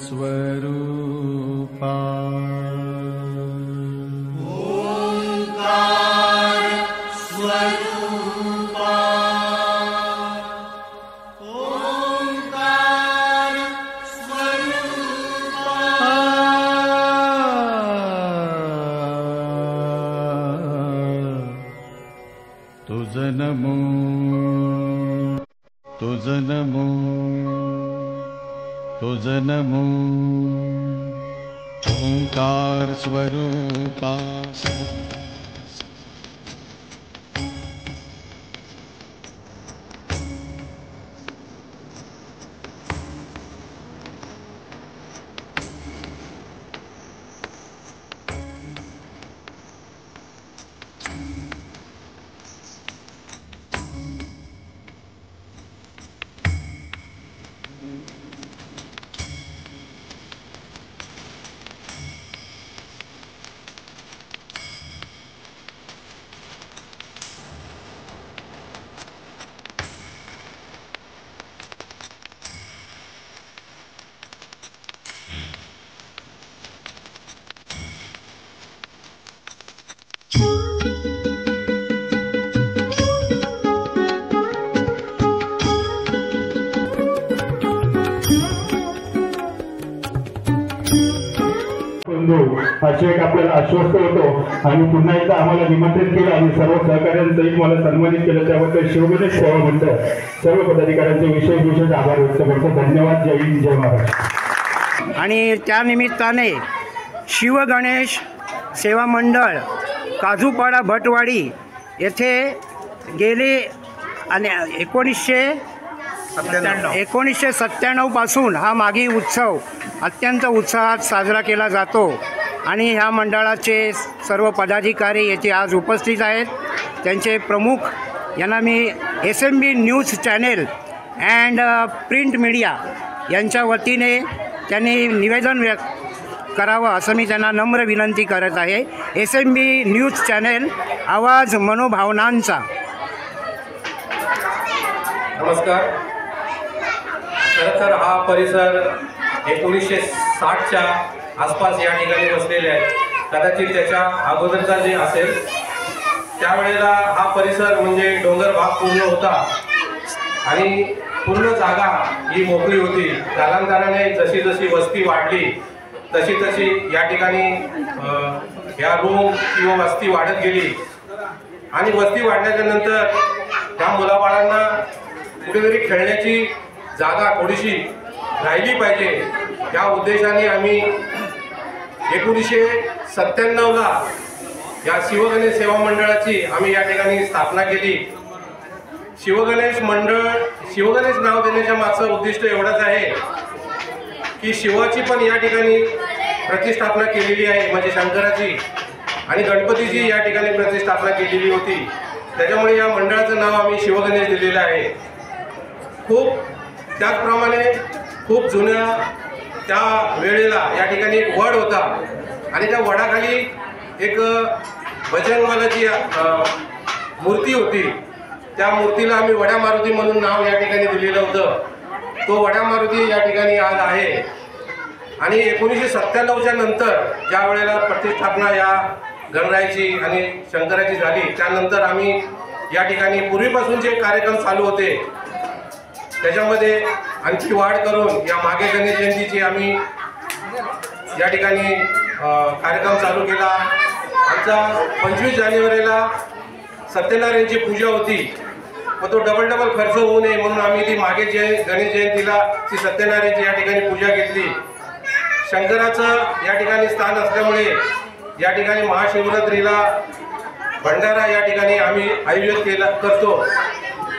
स्वरूपा तुझ नमो तुझ नमो तुझ नमो ओंकार स्वरूपा अशी एक आपल्याला आश्वस्त होतो आणि पुन्हा एकदा आम्हाला निमंत्रित केलं आणि सर्व सहकार्यांसहित मला सन्मानित केलं त्याबद्दल शिवगणेश सेवा मंडळ सर्व पदाधिकाऱ्यांचे विशेष आभार व्यक्त करतो. धन्यवाद. जय हिंद जय महाराष्ट्र. आणि त्या निमित्ताने शिवगणेश सेवा मंडळ काजूपाडा भटवाडी येथे गेले आणि 1997 पासून हा मागी उत्सव अत्यंत उत्साहात साजरा केला जातो आणि ह्या मंडळाचे सर्व पदाधिकारी येथे आज उपस्थित आहेत. त्यांचे प्रमुख यांना मी SMB news channel and print media यांच्या वतीने त्यांनी निवेदन करावं असं मी त्यांना नम्र विनंती करत आहे. SMB न्यूज चॅनेल, आवाज मनोभावनांचा. नमस्कार. खरं तर हा परिसर 1960च्या आसपास या ठिकाणी बसलेले आहे. कदाचित त्याच्या अगोदरचा जे असेल त्यावेळेला हा परिसर म्हणजे डोंगर भाग पूर्ण होता आणि पूर्ण जागा ही मोकळी होती. कालांतराने जशी जशी वस्ती वाढली तशी तशी या ठिकाणी या रूम किंवा वस्ती वाढत गेली आणि वस्ती वाढल्याच्या नंतर त्या मुलाबाळांना कुठेतरी खेळण्याची जागा थोडीशी राहिली पाहिजे या उद्देशाने आम्ही 1997ला या शिवगणेश सेवा मंडळाची आम्ही या ठिकाणी स्थापना केली. शिवगणेश नाव देण्याच्या मागचं उद्दिष्ट एवढंच आहे की शिवाची पण या ठिकाणी प्रतिष्ठापना केलेली आहे, म्हणजे शंकराची आणि गणपतीची या ठिकाणी प्रतिष्ठापना केलेली होती. त्याच्यामुळे या मंडळाचं नाव आम्ही शिवगणेश दिलेलं आहे. त्याचप्रमाणे खूप जुन्या त्या वेळेला या ठिकाणी एक वड होता आणि त्या वडाखाली एक बजरंगबलीची मूर्ती होती. त्या मूर्तीला आम्ही वड्या मारुती म्हणून नाव या ठिकाणी दिलेलं होतं. तो वड्या मारुती या ठिकाणी आज आहे. आणि 1997च्या नंतर ज्या वेळेला प्रतिष्ठापना या गणरायाची आणि शंकराची झाली त्यानंतर आम्ही या ठिकाणी पूर्वीपासून जे कार्यक्रम चालू होते त्याच्यामध्ये आणखी वाढ करून या मागे गणेश जयंतीची आम्ही या ठिकाणी कार्यक्रम चालू केला. आमचा 25 जानेवारीला सत्यनारायणची पूजा होती, मग तो डबल खर्च होऊ नये म्हणून आम्ही ती मागे गणेश जयंतीला ती सत्यनारायणची या ठिकाणी पूजा घेतली. शंकराचं या ठिकाणी स्थान असल्यामुळे या ठिकाणी महाशिवरात्रीला भंडारा या ठिकाणी आम्ही आयोजित करतो.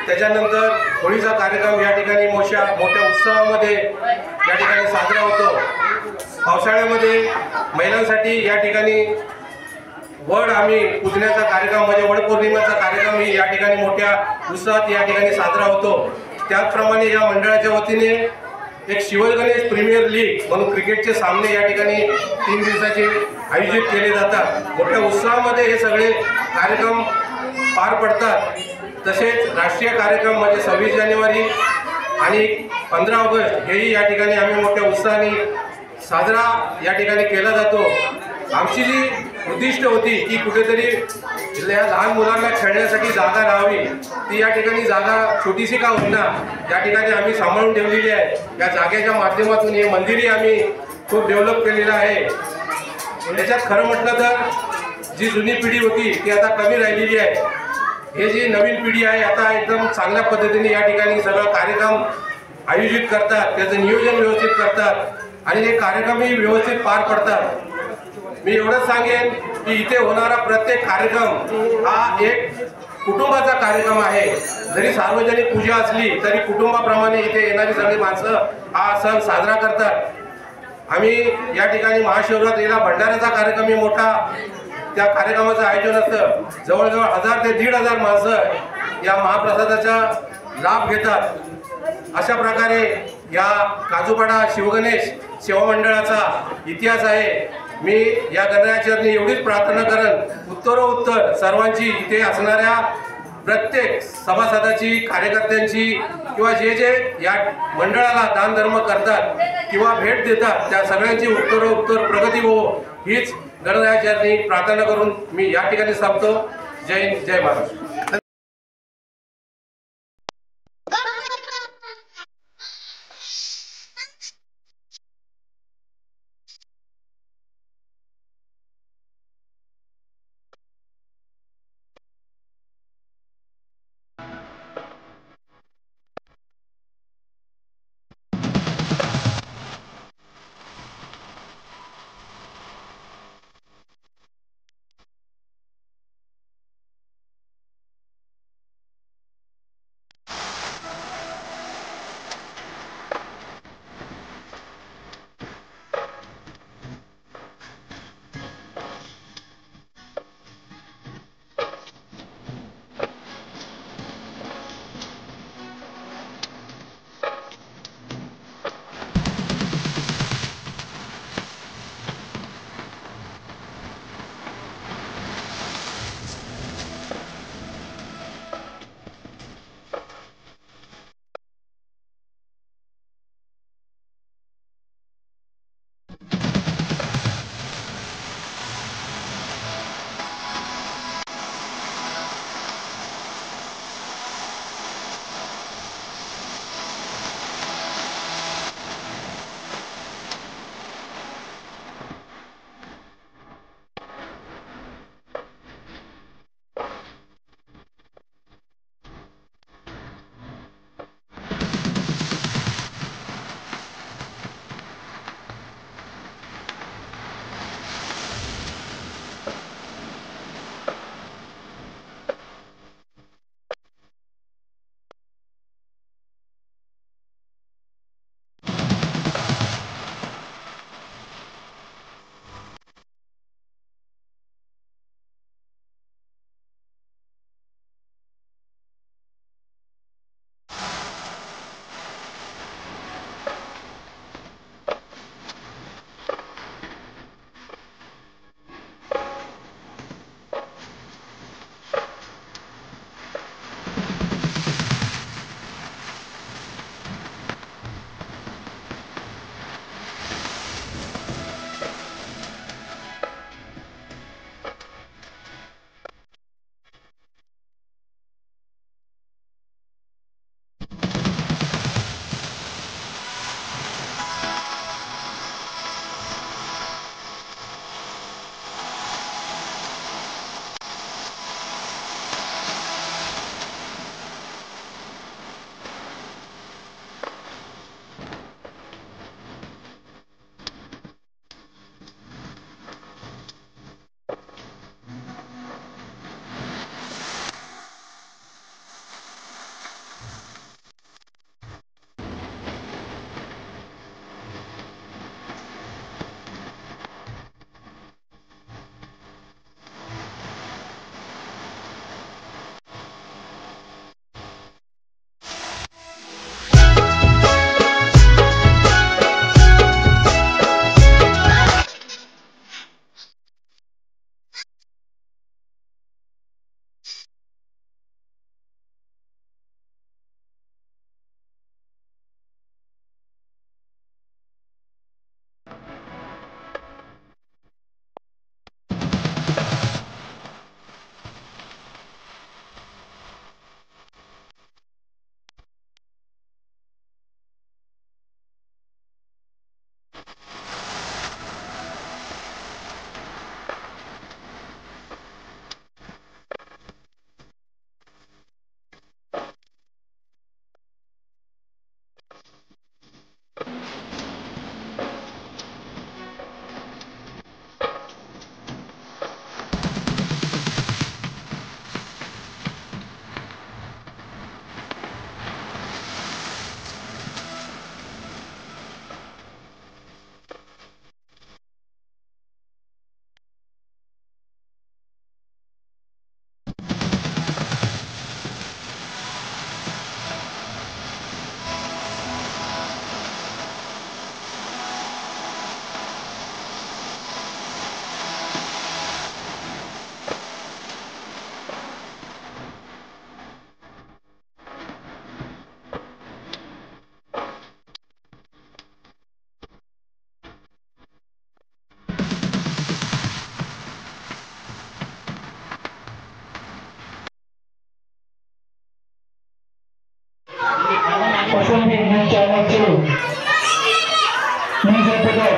त्याच्यानंतर होळीचा कार्यक्रम या ठिकाणी मोठ्या उत्सवामध्ये या ठिकाणी साजरा होतो. पावसाळ्यामध्ये महिलांसाठी या ठिकाणी वड आम्ही पूजण्याचा कार्यक्रम म्हणजे वड पौर्णिमेचा कार्यक्रम ही या ठिकाणी मोठ्या उत्साहात या ठिकाणी साजरा होतो. त्याचप्रमाणे या मंडळाच्या वतीने एक शिवगणेश प्रीमियर लीग म्हणून क्रिकेटचे सामने या ठिकाणी 3 दिवसाचे आयोजित केले जातात. मोठ्या उत्साहामध्ये हे सगळे कार्यक्रम पार पडतात. तसेच राष्ट्रीय कार्यक्रम म्हणजे 26 जानेवारी आणि 15 ऑगस्ट हेही या ठिकाणी आम्ही मोठ्या उत्साहाने साजरा या ठिकाणी केला जातो. आमची जी उद्दिष्ट होती की कुठेतरी या लहान मुलांना खेळण्यासाठी जागा राहावी, ती या ठिकाणी जागा छोटीशी का होईना या ठिकाणी आम्ही सांभाळून ठेवलेली आहे. या जागेच्या माध्यमातून हे मंदिरही आम्ही खूप डेव्हलप केलेलं आहे. याच्यात खरं म्हटलं तर जी जुनी पिढी होती ती आता कमी राहिलेली आहे. हे जी नवीन पिढी आहे आता एकदम चांगल्या पद्धतीने या ठिकाणी सगळं कार्यक्रम आयोजित करतात, त्याचं नियोजन व्यवस्थित करतात आणि हे कार्यक्रमही व्यवस्थित पार पडतात. मी एवढंच सांगेन की इथे होणारा प्रत्येक कार्यक्रम हा एक कुटुंबाचा कार्यक्रम आहे. जरी सार्वजनिक पूजा असली तरी कुटुंबाप्रमाणे इथे येणारी सगळी माणसं हा सण साजरा करतात. आम्ही या ठिकाणी महाशिवरात्रीला भंडाऱ्याचा कार्यक्रमही मोठा त्या कार्यक्रमाचं आयोजन असतं. जवळजवळ 1000 ते 1500 माणसं या महाप्रसादाचा लाभ घेतात. अशा प्रकारे या काजूपाडा शिवगणेश सेवा मंडळाचा इतिहास आहे. मी या गणरायाचरणी एवढीच प्रार्थना करेन, उत्तरोत्तर सर्वांची इथे असणाऱ्या प्रत्येक सभासदाची, कार्यकर्त्यांची किंवा जे जे या मंडळाला दानधर्म करतात किंवा भेट देतात त्या सगळ्यांची उत्तरोत्तर प्रगती हो हीच गणरायाचरणी प्रार्थना करून मी या ठिकाणी थांबतो. जय हिंद, जय महाराष्ट्र.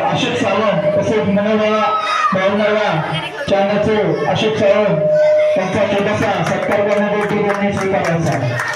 अशोक सावंत तसेच मनोबा भावनाला चांदचे अशोक सावंत त्यांचा छोटासा सत्कार करण्यासाठी त्यांनी स्वीकारायचा.